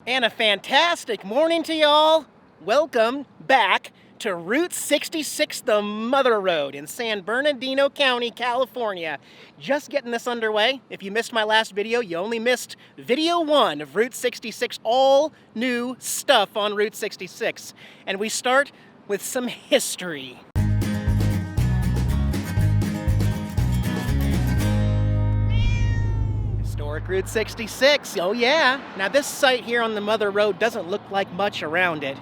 And a fantastic morning to y'all. Welcome back to Route 66, the Mother Road in San Bernardino County, California. Just getting this underway. If you missed my last video, you only missed video 1 of Route 66, all new stuff on Route 66. And we start with some history. Historic Route 66, oh yeah. Now this site here on the Mother Road doesn't look like much around it,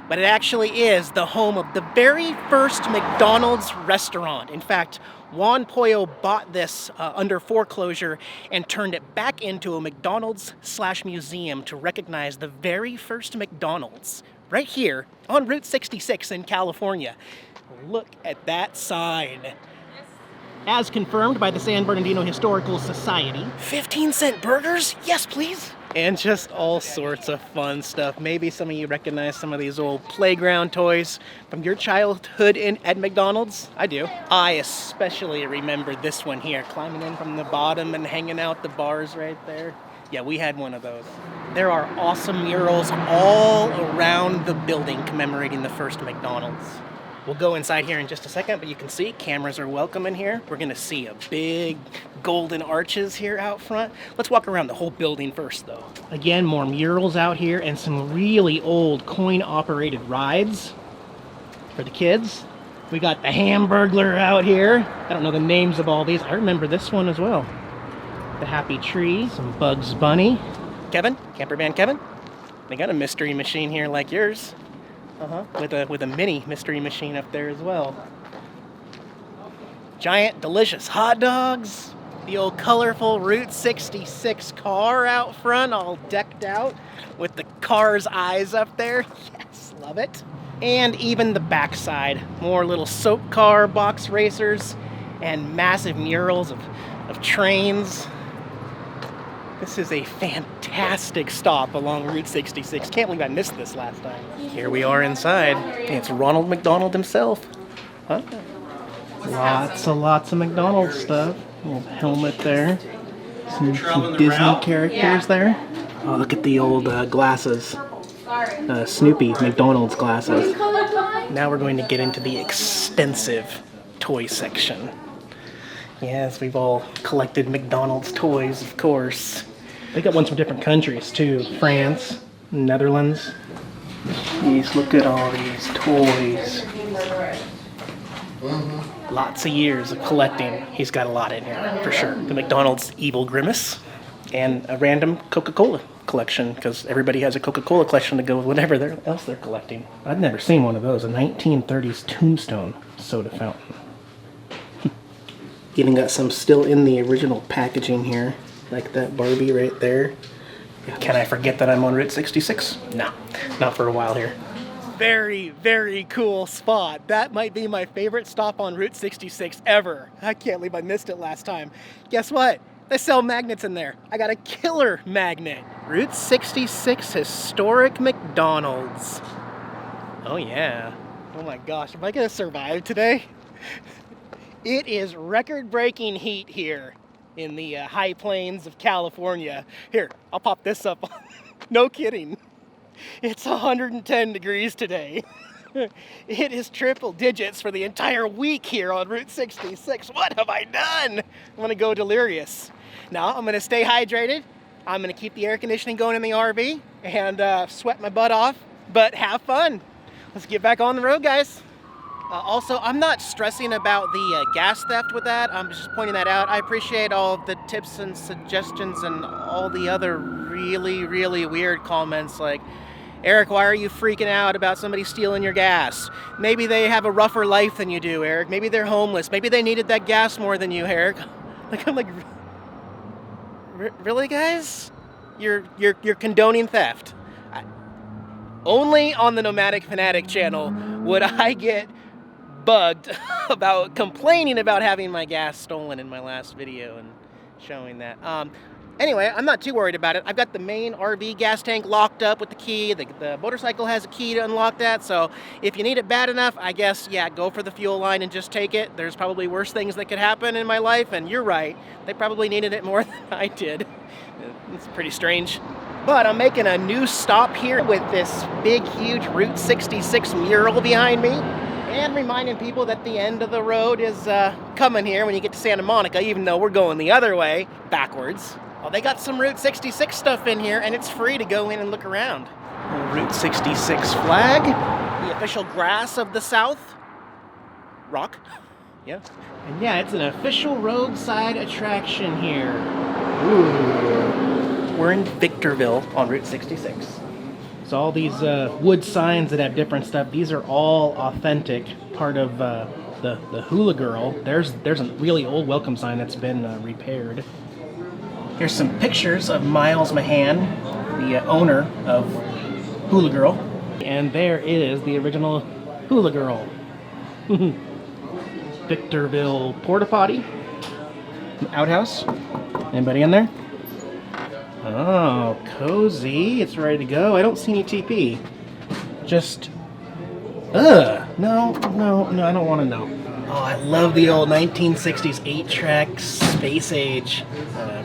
but it actually is the home of the very first McDonald's restaurant. In fact, Juan Pollo bought this under foreclosure and turned it back into a McDonald's/museum to recognize the very first McDonald's right here on Route 66 in California. Look at that sign. As confirmed by the San Bernardino Historical Society. 15-cent burgers? Yes, please. And just all sorts of fun stuff. Maybe some of you recognize some of these old playground toys from your childhood at McDonald's. I do. I especially remember this one here, climbing in from the bottom and hanging out the bars right there. Yeah, we had one of those. There are awesome murals all around the building commemorating the first McDonald's. We'll go inside here in just a second, but you can see cameras are welcome in here. We're gonna see a big golden arches here out front. Let's walk around the whole building first though. Again, more murals out here and some really old coin-operated rides for the kids. We got the Hamburglar out here. I don't know the names of all these. I remember this one as well. The Happy Tree, some Bugs Bunny. Kevin, Campervan Kevin. They got a mystery machine here like yours. With a mini mystery machine up there as well. Giant, delicious hot dogs. The old colorful Route 66 car out front, all decked out with the car's eyes up there. Yes, love it. And even the backside. More little soap car box racers and massive murals of trains. This is a fantastic stop along Route 66. Can't believe I missed this last time. Here we are inside. It's Ronald McDonald himself. Huh? Lots of McDonald's stuff. Little helmet there. Some Disney characters there. Oh, look at the old glasses. Snoopy McDonald's glasses. Now we're going to get into the extensive toy section. Yes, we've all collected McDonald's toys, of course. They got ones from different countries too. France, Netherlands. Jeez, look at all these toys. Lots of years of collecting. He's got a lot in here, for sure. The McDonald's Evil Grimace and a random Coca-Cola collection, because everybody has a Coca-Cola collection to go with whatever else they're collecting. I've never seen one of those. A 1930s Tombstone soda fountain. Even got some still in the original packaging here, like that Barbie right there. Can I forget that I'm on Route 66? No, not for a while here. Very, very cool spot. That might be my favorite stop on Route 66 ever. I can't believe I missed it last time. Guess what? They sell magnets in there. I got a killer magnet. Route 66 Historic McDonald's. Oh yeah. Oh my gosh, am I gonna survive today? It is record-breaking heat here in the high plains of California. Here, I'll pop this up. No kidding. It's 110 degrees today. It is triple digits for the entire week here on Route 66. What have I done? I'm gonna go delirious. Now, I'm gonna stay hydrated. I'm gonna keep the air conditioning going in the RV and sweat my butt off, but have fun. Let's get back on the road, guys. Also, I'm not stressing about the gas theft with that. I'm just pointing that out. I appreciate all the tips and suggestions and all the other really, really weird comments like, Eric, why are you freaking out about somebody stealing your gas? Maybe they have a rougher life than you do, Eric. Maybe they're homeless. Maybe they needed that gas more than you, Eric. I'm like, really, guys? You're condoning theft. Only on the Nomadic Fanatic channel would I get bugged about complaining about having my gas stolen in my last video and showing that. Anyway, I'm not too worried about it. I've got the main RV gas tank locked up with the key. The motorcycle has a key to unlock that, so if you need it bad enough, I guess, yeah, go for the fuel line and just take it. There's probably worse things that could happen in my life, and you're right. They probably needed it more than I did. It's pretty strange. But I'm making a new stop here with this big, huge Route 66 mural behind me. And reminding people that the end of the road is coming here when you get to Santa Monica, even though we're going the other way, backwards. Well, they got some Route 66 stuff in here, and it's free to go in and look around. Route 66 flag, the official grass of the South. Rock. Yeah. And yeah, it's an official roadside attraction here. Ooh. We're in Victorville on Route 66. So all these wood signs that have different stuff, these are all authentic, part of the Hula Girl. There's a really old welcome sign that's been repaired. Here's some pictures of Miles Mahan, the owner of Hula Girl. And there is the original Hula Girl. Victorville porta potty. Outhouse. Anybody in there? Oh, cozy. It's ready to go. I don't see any TP. Just, no, I don't want to know. Oh, I love the old 1960s 8-track Space Age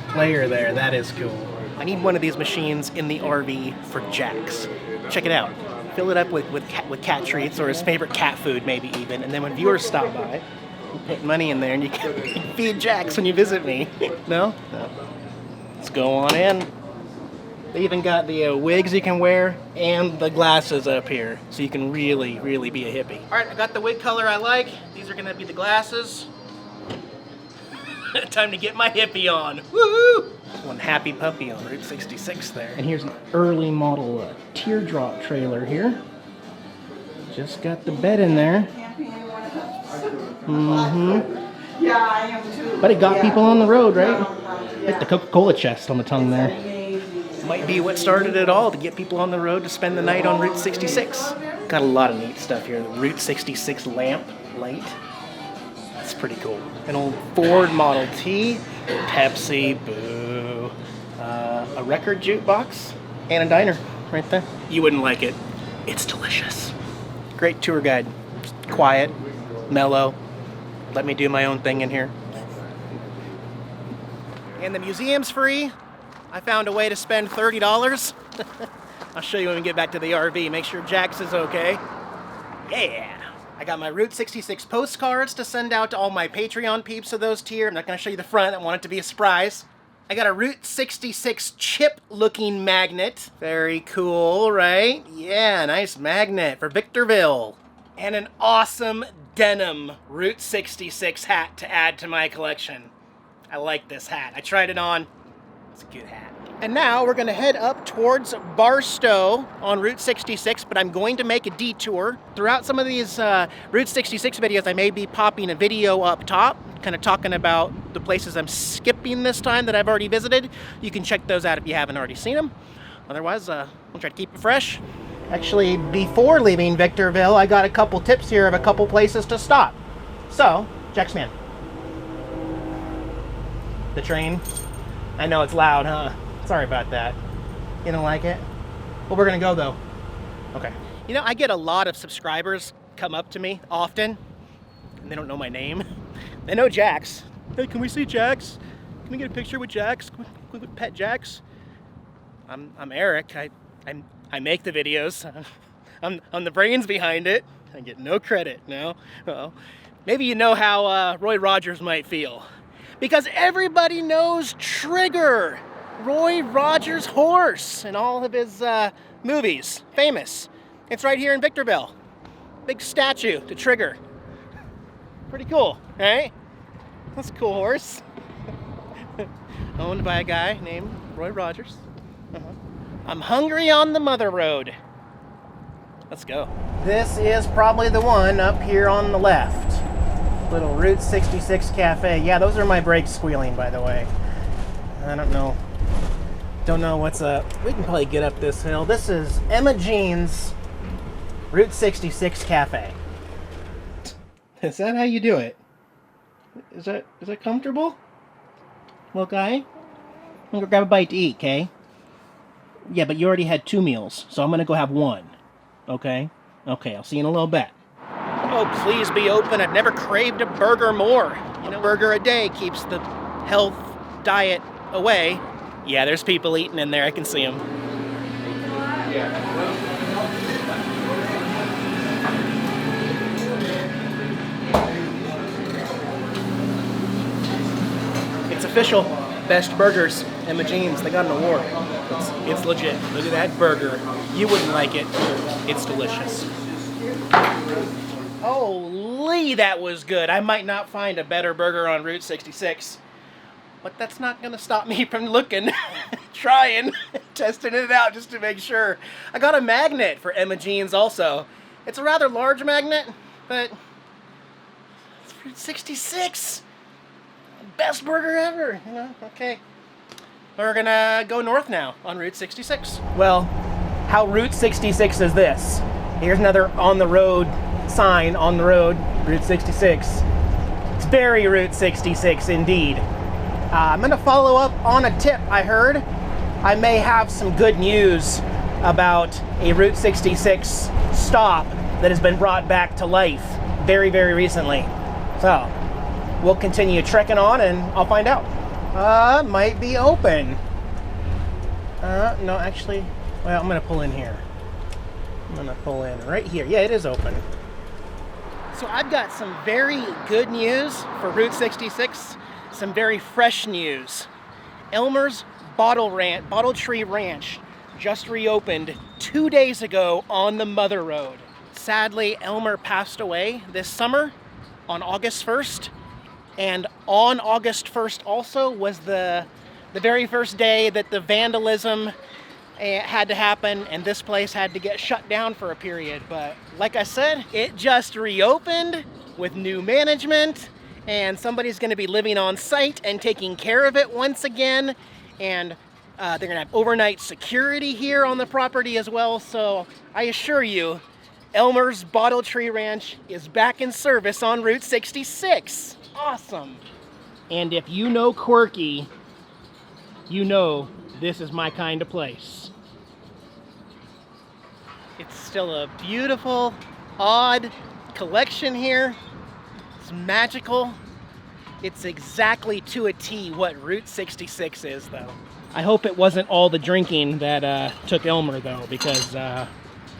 player there. That is cool. I need one of these machines in the RV for Jax. Check it out. Fill it up with cat treats or his favorite cat food, maybe even. And then when viewers stop by, you put money in there and you can feed Jax when you visit me. No? No. Let's go on in. They even got the wigs you can wear and the glasses up here, so you can really, really be a hippie. All right, I got the wig color I like. These are gonna be the glasses. Time to get my hippie on. Woohoo! One happy puppy on Route 66 there. And here's an early model teardrop trailer here. Just got the bed in there. Mm-hmm. Yeah, I am too. But it got people on the road, right? Like the Coca-Cola chest on the tongue there. Might be what started it all, to get people on the road to spend the night on Route 66. Got a lot of neat stuff here. The Route 66 lamp light. That's pretty cool. An old Ford Model T, Pepsi, boo. A record jukebox, and a diner right there. You wouldn't like it. It's delicious. Great tour guide. Quiet, mellow. Let me do my own thing in here. And the museum's free. I found a way to spend $30. I'll show you when we get back to the RV. Make sure Jax is okay. Yeah! I got my Route 66 postcards to send out to all my Patreon peeps of those tier. I'm not going to show you the front. I want it to be a surprise. I got a Route 66 chip-looking magnet. Very cool, right? Yeah, nice magnet for Victorville. And an awesome denim Route 66 hat to add to my collection. I like this hat. I tried it on. It's a good hat. And now we're going to head up towards Barstow on Route 66, but I'm going to make a detour. Throughout some of these Route 66 videos, I may be popping a video up top, kind of talking about the places I'm skipping this time that I've already visited. You can check those out if you haven't already seen them. Otherwise, we'll try to keep it fresh. Actually, before leaving Victorville, I got a couple tips here of a couple places to stop. So, Jaxman. The train. I know it's loud, huh? Sorry about that. You don't like it? Well, we're gonna go though. Okay. You know, I get a lot of subscribers come up to me often, and they don't know my name. They know Jax. Hey, can we see Jax? Can we get a picture with Jax? Can we pet Jax? I'm Eric. I make the videos. I'm the brains behind it. I get no credit. No. Well, maybe you know how Roy Rogers might feel. Because everybody knows Trigger, Roy Rogers' horse, in all of his movies. Famous. It's right here in Victorville. Big statue to Trigger. Pretty cool, right? That's a cool horse. Owned by a guy named Roy Rogers. I'm hungry on the Mother Road. Let's go. This is probably the one up here on the left. Little Route 66 cafe. Yeah, those are my brakes squealing, by the way. I don't know what's up. We can probably get up this hill. This is Emma Jean's Route 66 cafe. Is that how you do it? Is that comfortable? Well, guy, I'm gonna grab a bite to eat, okay? Yeah, but you already had 2 meals, so I'm gonna go have 1. Okay? Okay, I'll see you in a little bit. Oh, please be open. I've never craved a burger more. You know, burger a day keeps the health diet away. Yeah, there's people eating in there. I can see them. It's official. Best burgers, Emma Jeans. They got an award. It's legit. Look at that burger. You wouldn't like it. It's delicious. Holy, that was good. I might not find a better burger on Route 66. But that's not going to stop me from looking, trying, testing it out just to make sure. I got a magnet for Emma Jeans also. It's a rather large magnet, but it's Route 66. Best burger ever, you know, okay. We're gonna go north now on Route 66. Well, how Route 66 is this? Here's another on the road sign, on the road, Route 66. It's very Route 66 indeed. I'm gonna follow up on a tip I heard. I may have some good news about a Route 66 stop that has been brought back to life very, very recently. So, we'll continue trekking on and I'll find out. Might be open. No, actually, well, I'm gonna pull in here. I'm gonna pull in right here. Yeah, it is open. So I've got some very good news for Route 66. Some very fresh news. Elmer's Bottle Tree Ranch just reopened 2 days ago on the Mother Road. Sadly, Elmer passed away this summer on August 1st. And on August 1st also was the very first day that the vandalism had to happen and this place had to get shut down for a period. But like I said, it just reopened with new management and somebody's going to be living on site and taking care of it once again. And they're going to have overnight security here on the property as well. So I assure you, Elmer's Bottle Tree Ranch is back in service on Route 66. Awesome. And if you know Quirky, you know this is my kind of place. It's still a beautiful, odd collection here. It's magical. It's exactly to a T what Route 66 is, though. I hope it wasn't all the drinking that took Elmer, though, because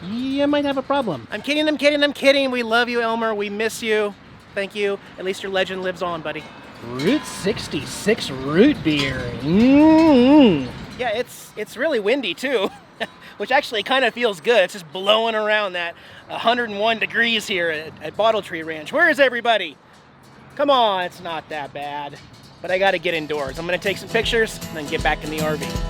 you might have a problem. I'm kidding, I'm kidding, I'm kidding. We love you, Elmer. We miss you. Thank you. At least your legend lives on, buddy. Route 66 root beer. Yeah, it's really windy, too. Which actually kind of feels good. It's just blowing around that 101 degrees here at Bottle Tree Ranch. Where is everybody? Come on, it's not that bad. But I gotta get indoors. I'm gonna take some pictures and then get back in the RV.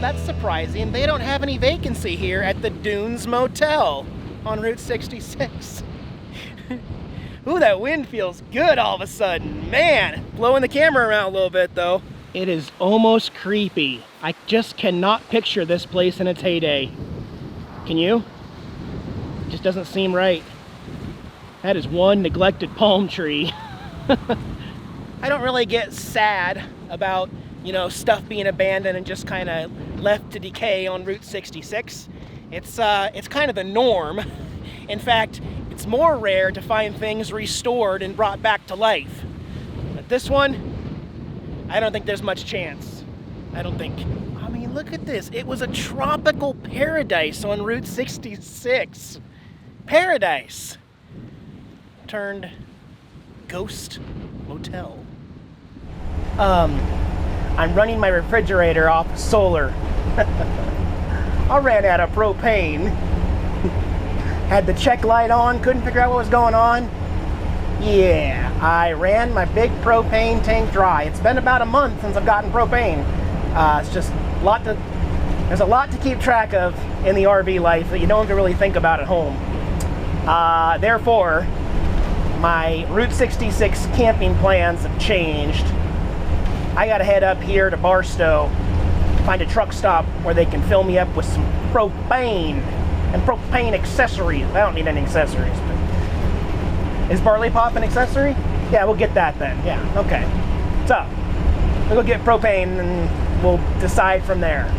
That's surprising. They don't have any vacancy here at the Dunes Motel on Route 66. Ooh, that wind feels good all of a sudden. Man, blowing the camera around a little bit though. It is almost creepy. I just cannot picture this place in its heyday. Can you? It just doesn't seem right. That is one neglected palm tree. I don't really get sad about, you know, stuff being abandoned and just kind of left to decay on Route 66. It's kind of the norm. In fact, it's more rare to find things restored and brought back to life. But this one, I don't think there's much chance. I don't think. I mean, look at this. It was a tropical paradise on Route 66. Paradise turned ghost motel. I'm running my refrigerator off solar. I ran out of propane. Had the check light on, couldn't figure out what was going on. Yeah, I ran my big propane tank dry. It's been about a month since I've gotten propane. It's just there's a lot to keep track of in the RV life that you don't have to really think about at home. Therefore, my Route 66 camping plans have changed. I gotta head up here to Barstow, find a truck stop where they can fill me up with some propane. and propane accessories. I don't need any accessories, but is barley pop an accessory? Yeah, we'll get that then. Yeah, okay. So, we'll go get propane and we'll decide from there.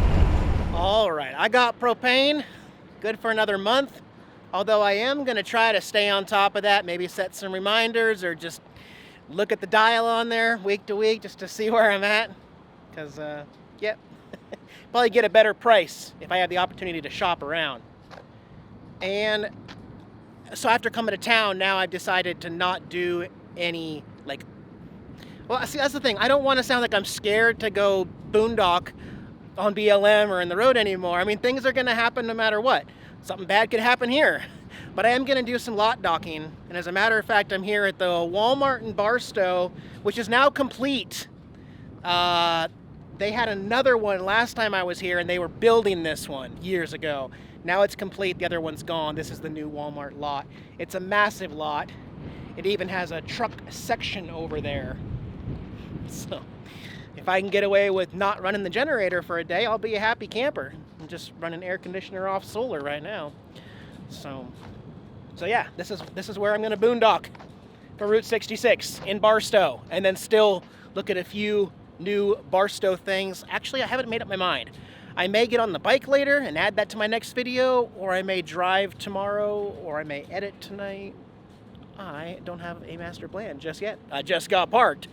All right, I got propane, good for another month. Although I am gonna try to stay on top of that, maybe set some reminders or just look at the dial on there week to week just to see where I'm at. Because, yep, probably get a better price if I have the opportunity to shop around. And so after coming to town, now I've decided to not do any, like, well, see, that's the thing. I don't want to sound like I'm scared to go boondock on BLM or in the road anymore. I mean, things are going to happen no matter what. Something bad could happen here. But I am going to do some lot docking. And as a matter of fact, I'm here at the Walmart in Barstow, which is now complete. They had another one last time I was here, and they were building this one years ago. Now it's complete. The other one's gone. This is the new Walmart lot. It's a massive lot. It even has a truck section over there. So if I can get away with not running the generator for a day, I'll be a happy camper. I'm just running air conditioner off solar right now. So yeah, this is where I'm going to boondock for Route 66 in Barstow, and then still look at a few new Barstow things. Actually, I haven't made up my mind. I may get on the bike later and add that to my next video, or I may drive tomorrow, or I may edit tonight. I don't have a master plan just yet. I just got parked.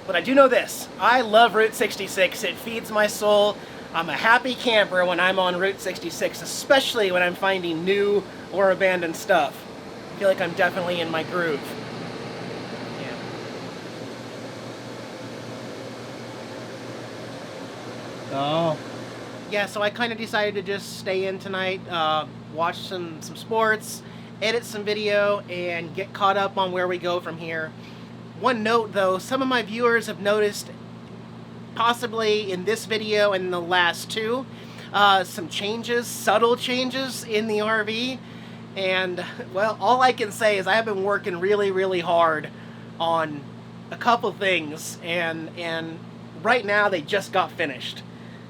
But I do know this. I love Route 66. It feeds my soul. I'm a happy camper when I'm on Route 66, especially when I'm finding new or abandoned stuff. I feel like I'm definitely in my groove. Oh. Yeah, so I kind of decided to just stay in tonight, watch some sports, edit some video, and get caught up on where we go from here. One note though, some of my viewers have noticed, possibly in this video and in the last two, some changes, subtle changes in the RV. And, well, all I can say is I have been working really, really hard on a couple things, and right now they just got finished.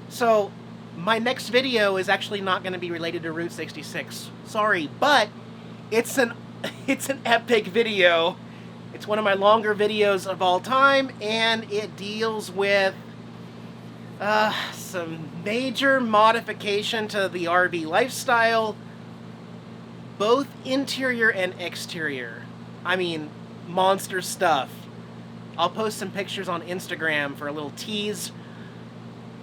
So my next video is actually not going to be related to Route 66. Sorry, but it's an epic video. It's one of my longer videos of all time, and it deals with some major modification to the RV lifestyle, both interior and exterior. I mean, monster stuff. I'll post some pictures on Instagram for a little tease.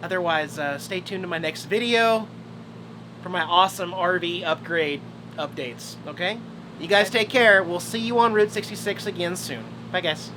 Otherwise, stay tuned to my next video for my awesome RV upgrade updates, okay? You guys take care. We'll see you on Route 66 again soon. Bye, guys.